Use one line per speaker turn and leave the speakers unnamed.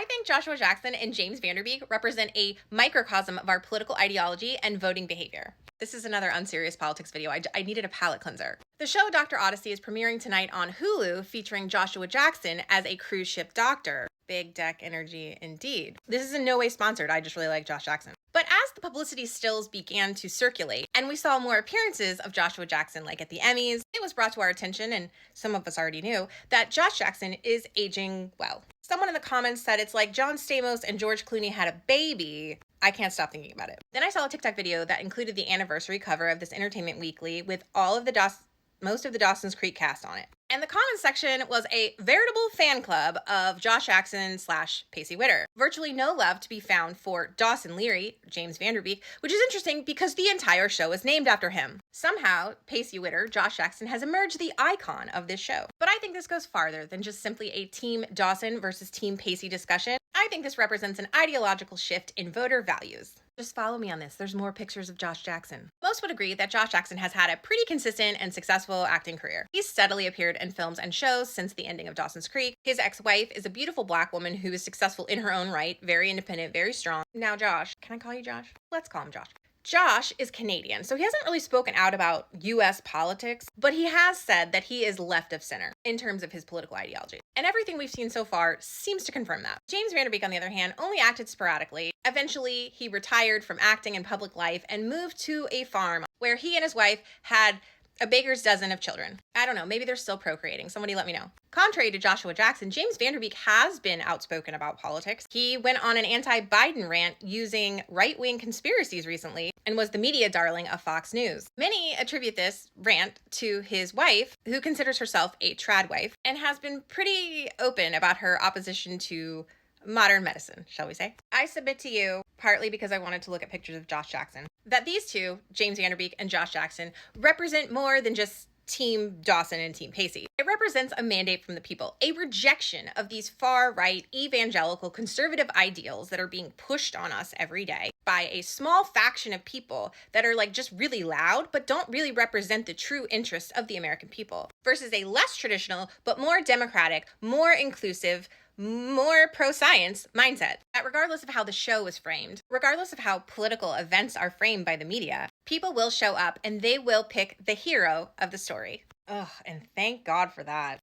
I think Joshua Jackson and James Vanderbeek represent a microcosm of our political ideology and voting behavior. This is another unserious politics video. I needed a palate cleanser. The show Dr. Odyssey is premiering tonight on Hulu, featuring Joshua Jackson as a cruise ship doctor. Big deck energy indeed. This is in no way sponsored. I just really like Josh Jackson. But as the publicity stills began to circulate and we saw more appearances of Joshua Jackson, like at the Emmys, it was brought to our attention, and some of us already knew, that Josh Jackson is aging well. Someone in the comments said it's like John Stamos and George Clooney had a baby. I can't stop thinking about it. Then I saw a TikTok video that included the anniversary cover of this Entertainment Weekly with all of the most of the Dawson's Creek cast on it. And the comments section was a veritable fan club of Josh Jackson / Pacey Witter. Virtually no love to be found for Dawson Leary, James Vanderbeek, which is interesting because the entire show is named after him. Somehow, Pacey Witter, Josh Jackson, has emerged the icon of this show. But I think this goes farther than just simply a Team Dawson versus Team Pacey discussion. I think this represents an ideological shift in voter values. Just follow me on this. There's more pictures of Josh Jackson. Most would agree that Josh Jackson has had a pretty consistent and successful acting career. He's steadily appeared in films and shows since the ending of Dawson's Creek. His ex-wife is a beautiful Black woman who is successful in her own right, very independent, very strong. Now Josh, can I call you Josh? Let's call him Josh. Josh is Canadian, so he hasn't really spoken out about US politics, but he has said that he is left of center in terms of his political ideology. And everything we've seen so far seems to confirm that. James Vanderbeek, on the other hand, only acted sporadically. Eventually, he retired from acting in public life and moved to a farm where he and his wife had a baker's dozen of children. I don't know, maybe they're still procreating. Somebody let me know. Contrary to Joshua Jackson, James Vanderbeek has been outspoken about politics. He went on an anti-Biden rant using right-wing conspiracies recently and was the media darling of Fox News. Many attribute this rant to his wife, who considers herself a trad wife, and has been pretty open about her opposition to modern medicine, shall we say. I submit to you, partly because I wanted to look at pictures of Josh Jackson, that these two, James Vanderbeek and Josh Jackson, represent more than just Team Dawson and Team Pacey. It represents a mandate from the people, a rejection of these far-right, evangelical, conservative ideals that are being pushed on us every day by a small faction of people that are like just really loud, but don't really represent the true interests of the American people, versus a less traditional, but more democratic, more inclusive, more pro-science mindset. That regardless of how the show is framed, regardless of how political events are framed by the media, people will show up and they will pick the hero of the story. Ugh, and thank God for that.